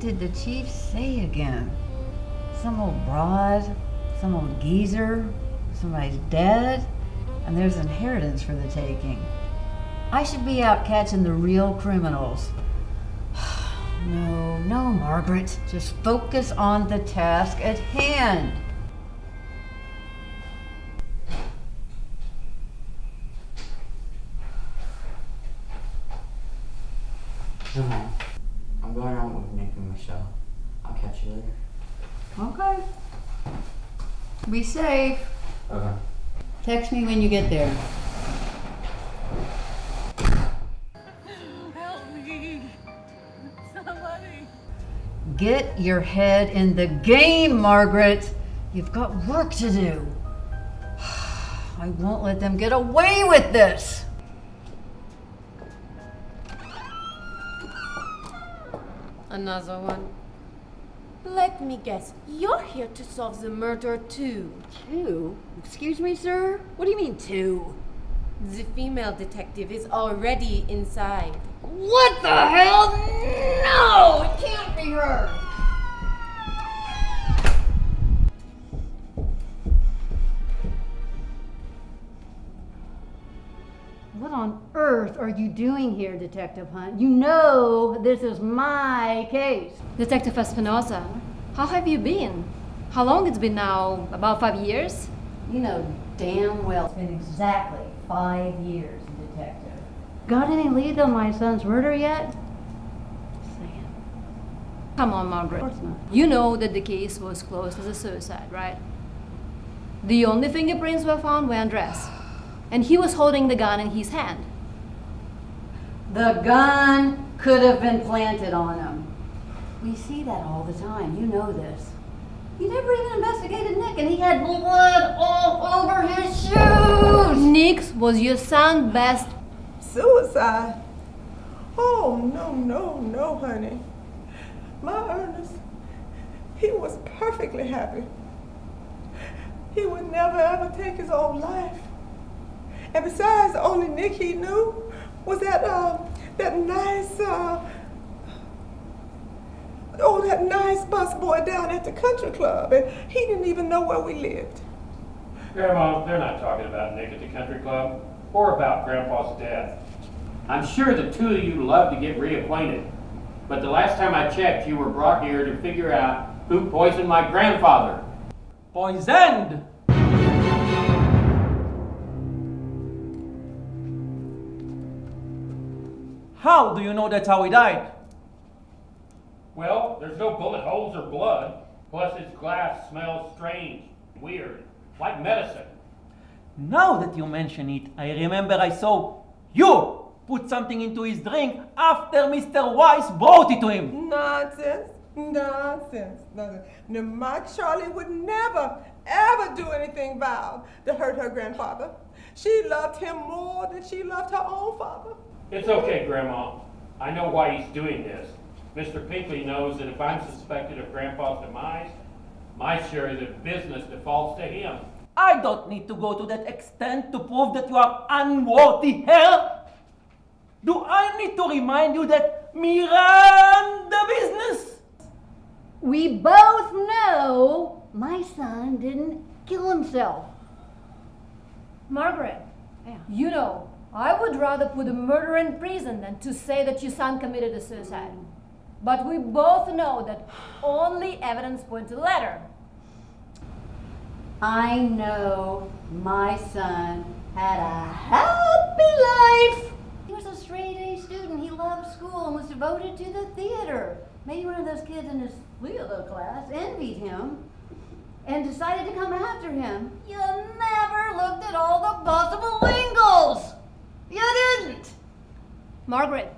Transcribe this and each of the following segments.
did the chief say again? Some old broad, some old geezer, somebody's dead, and there's inheritance for the taking. I should be out catching the real criminals. No, Margaret. Just focus on the task at hand. I'm going out with Nick and Michelle. I'll catch you later. Okay. Be safe. Okay. Text me when you get there. Help me! Somebody! Get your head in the game, Margaret. You've got work to do. I won't let them get away with this. Another one. Let me guess, you're here to solve the murder too. Two? Excuse me, sir? What do you mean, two? The female detective is already inside. What the hell? No! It can't be her! What on earth are you doing here, Detective Hunt? You know this is my case. Detective Espinosa, how have you been? How long it's been now? About 5 years? You know damn well it's been exactly 5 years, Detective. Got any lead on my son's murder yet? Come on, Margaret. Of course not. You know that the case was closed as a suicide, right? The only fingerprints were found were on dress. And he was holding the gun in his hand. The gun could have been planted on him. We see that all the time. You know this. You never even investigated Nick, and he had blood all over his shoes. Nick was your son's best. Suicide? Oh, no, honey. My Ernest, he was perfectly happy. He would never ever take his own life. And besides, the only Nick he knew was that nice busboy down at the country club, and he didn't even know where we lived. Grandma, they're not talking about Nick at the country club or about Grandpa's death. I'm sure the two of you love to get reacquainted, but the last time I checked, you were brought here to figure out who poisoned my grandfather. Poisoned! How do you know that's how he died? Well, there's no bullet holes or blood. Plus, his glass smells strange, weird, like medicine. Now that you mention it, I remember I saw you put something into his drink after Mr. Weiss brought it to him. Nonsense. Now, my Charlie would never, ever do anything vile to hurt her grandfather. She loved him more than she loved her own father. It's okay, Grandma. I know why he's doing this. Mr. Pinkley knows that if I'm suspected of Grandpa's demise, my share of the business defaults to him. I don't need to go to that extent to prove that you are unworthy, hell. Do I need to remind you that me run the business? We both know my son didn't kill himself. Margaret, Yeah. you know, I would rather put a murderer in prison than to say that your son committed a suicide. But we both know that only evidence points to the letter. I know my son had a happy life. He was a straight-A student. He loved school and was devoted to the theater. Maybe one of those kids in his theater class envied him and decided to come after him. You never looked at all the possible angles. You didn't. Margaret,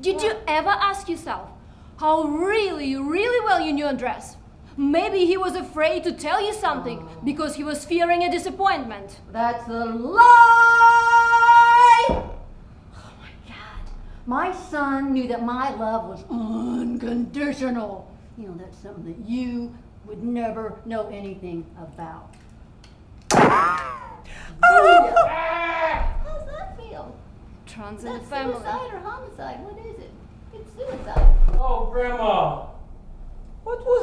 did you ever ask yourself how really well you knew Andres? Maybe he was afraid to tell you something because he was fearing a disappointment. That's a lie! Oh my God. My son knew that my love was unconditional. You know, that's something that you would never know anything about. How's that feel? Trans in the That's family. suicide or homicide? What is it? It's suicide. Oh, Grandma,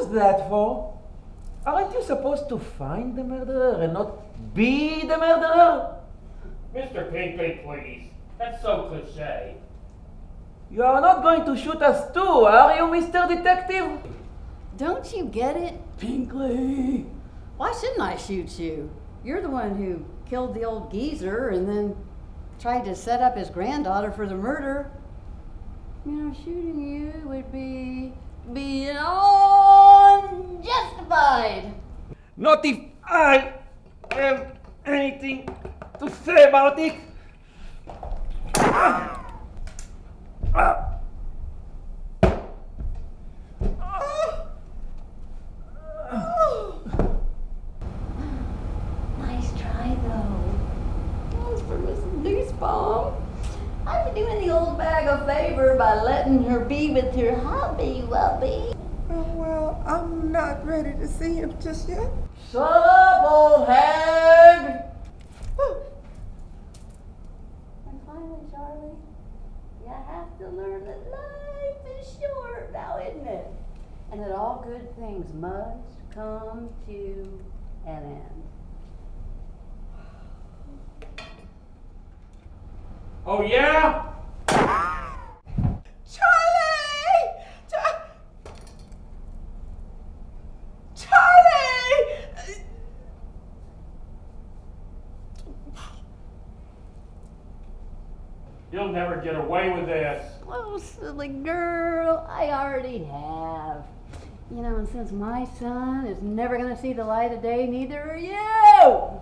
What's that for? Aren't you supposed to find the murderer and not be the murderer? Mr. Pinkley, please. That's so cliche. You are not going to shoot us too, are you, Mr. Detective? Don't you get it, Pinkley? Why shouldn't I shoot you? You're the one who killed the old geezer and then tried to set up his granddaughter for the murder. You know, shooting you would be beyond justified. Not if I have anything to say about it. Nice try, though. As for Miss Nussbaum, I've been doing the old bag a favor by letting her be with her hubby-wubby. Well, I'm not ready to see him just yet. Shut up, old hag! And finally, Charlie, you have to learn that life is short now, isn't it? And that all good things must come to an end. Oh, yeah? Charlie! Charlie! You'll never get away with this. Oh, silly girl, I already have. You know, and since my son is never going to see the light of day, neither are you!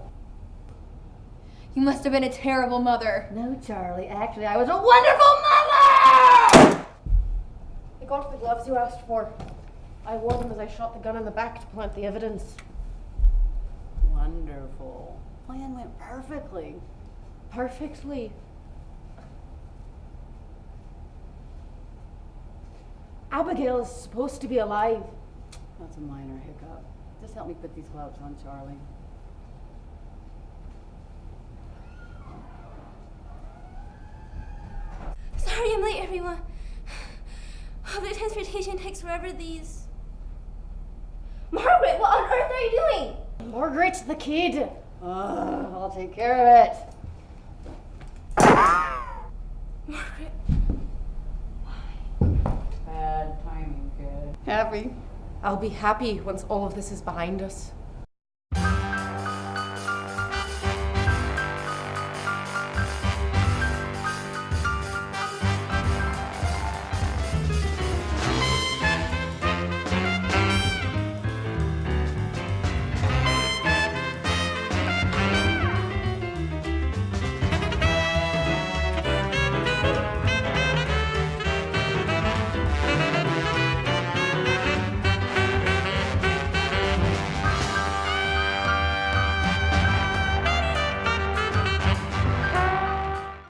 You must have been a terrible mother. No, Charlie, actually, I was a wonderful mother! I got the gloves you asked for. I wore them as I shot the gun in the back to plant the evidence. Wonderful. Plan went perfectly. Perfectly. Abigail is supposed to be alive. That's a minor hiccup. Just help me put these gloves on, Charlie. Sorry I'm late, everyone. The transportation takes forever these. Margaret, what on earth are you doing? Margaret, the kid. I'll take care of it. Margaret. Bad timing, kid. Happy? I'll be happy once all of this is behind us.